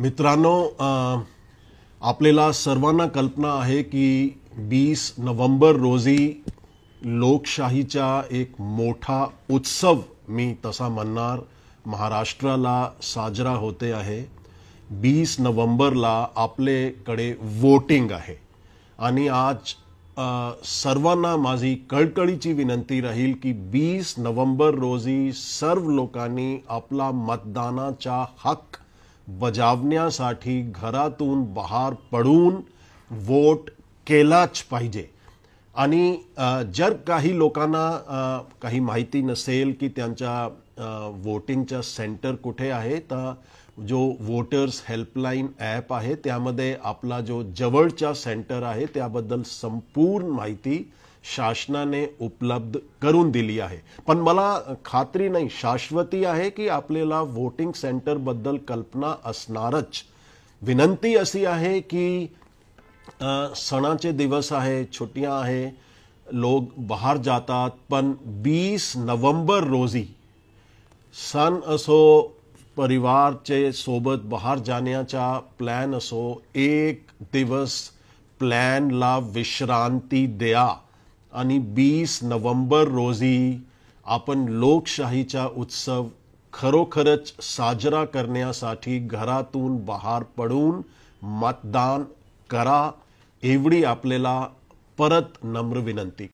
मित्रांनो, आपल्याला सर्वांना कल्पना आहे की 20 नोव्हेंबर रोजी लोकशाहीचा एक मोठा उत्सव, मी तसा म्हणणार, महाराष्ट्राला साजरा होते आहे. 20 नोव्हेंबरला आपल्याकडे वोटिंग आहे आणि आज सर्वांना माझी कळकळीची विनंती राहील की 20 नोव्हेंबर रोजी सर्व लोकांनी आपला मतदानाचा हक्क बजावण्यासाठी घरातून बाहेर पडून वोट केलाच पाहिजे. आणि जर काही लोकांना काही माहिती नसेल की त्यांच्या वोटिंगचा सेंटर कुठे आहे, तर जो वोटर्स हेल्पलाईन ॲप आहे त्यामध्ये आपला जो जवळचा सेंटर आहे त्याबद्दल संपूर्ण माहिती शासनाने उपलब्ध करून दिली आहे. पण मला खात्री नाही, शाश्वती आहे की आपल्याला वोटिंग सेंटर बद्दल कल्पना असणारच. विनंती अशी आहे की सणाचे दिवस आहे, छुट्टियां आहे, लोक बाहेर जातात, पण 20 नोव्हेंबर रोजी सण असो, परिवारचे सोबत बाहेर जाण्याचा प्लॅन असो, एक दिवस प्लॅनला विश्रांती द्या आणि 20 नोव्हेंबर रोजी आपण लोकशाहीचा उत्सव खरोखरच साजरा करण्यासाठी घरातून बाहेर पडून मतदान करा, एवढी आपल्याला परत नम्र विनंती.